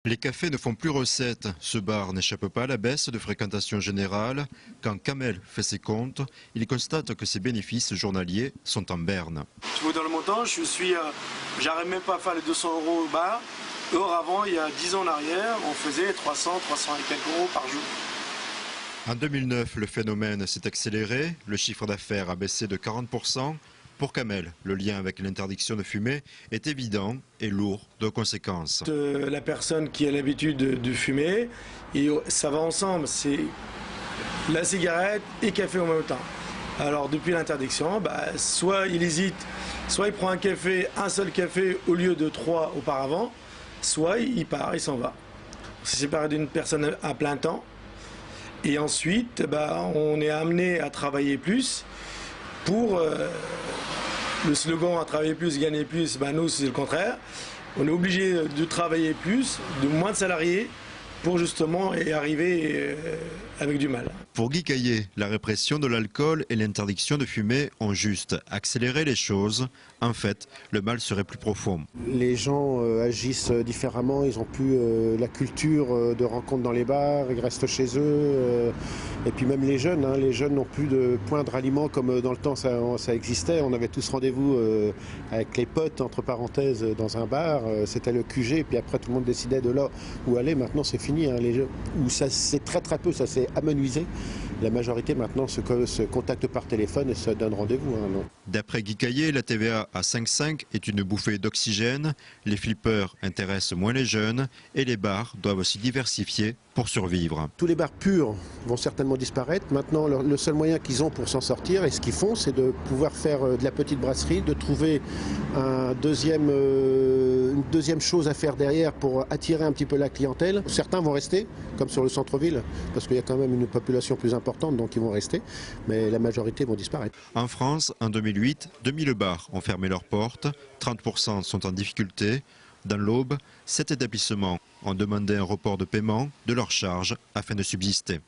Les cafés ne font plus recette. Ce bar n'échappe pas à la baisse de fréquentation générale. Quand Kamel fait ses comptes, il constate que ses bénéfices journaliers sont en berne. Je vous donne le montant, j'arrive même pas à faire les 200 € au bar. Or avant, il y a 10 ans en arrière, on faisait 300 et quelques euros par jour. En 2009, le phénomène s'est accéléré. Le chiffre d'affaires a baissé de 40%. Pour Kamel, le lien avec l'interdiction de fumer est évident et lourd de conséquences. La personne qui a l'habitude de fumer, et ça va ensemble, c'est la cigarette et café en même temps. Alors depuis l'interdiction, soit il hésite, soit il prend un seul café au lieu de 3 auparavant, soit il part, il s'en va. C'est séparé d'une personne à plein temps. Et ensuite, on est amené à travailler plus pour... le slogan « à travailler plus, gagner plus », nous c'est le contraire. On est obligé de travailler plus, de moins de salariés, pour justement y arriver avec du mal. Pour Guy Caillé, la répression de l'alcool et l'interdiction de fumer ont juste accéléré les choses. En fait, le mal serait plus profond. Les gens agissent différemment, ils n'ont plus la culture de rencontre dans les bars, ils restent chez eux. Et puis même les jeunes n'ont plus de points de ralliement comme dans le temps ça existait. On avait tous rendez-vous avec les potes, entre parenthèses, dans un bar. C'était le QG, et puis après tout le monde décidait de là où aller. Maintenant c'est fini, les jeux, où ça c'est très peu, ça s'est amenuisé. La majorité maintenant se contacte par téléphone et se donne rendez-vous. D'après Guy Caillé, la TVA à 5,5 est une bouffée d'oxygène. Les flippers intéressent moins les jeunes et les bars doivent se diversifier pour survivre. Tous les bars purs vont certainement disparaître. Maintenant, le seul moyen qu'ils ont pour s'en sortir, et ce qu'ils font, c'est de pouvoir faire de la petite brasserie, de trouver une deuxième chose à faire derrière pour attirer un petit peu la clientèle. Certains vont rester, comme sur le centre-ville, parce qu'il y a quand même une population plus importante, donc ils vont rester, mais la majorité vont disparaître. En France, en 2008, 2000 bars ont fermé leurs portes, 30% sont en difficulté. Dans l'Aube, 7 établissements ont demandé un report de paiement de leurs charges afin de subsister.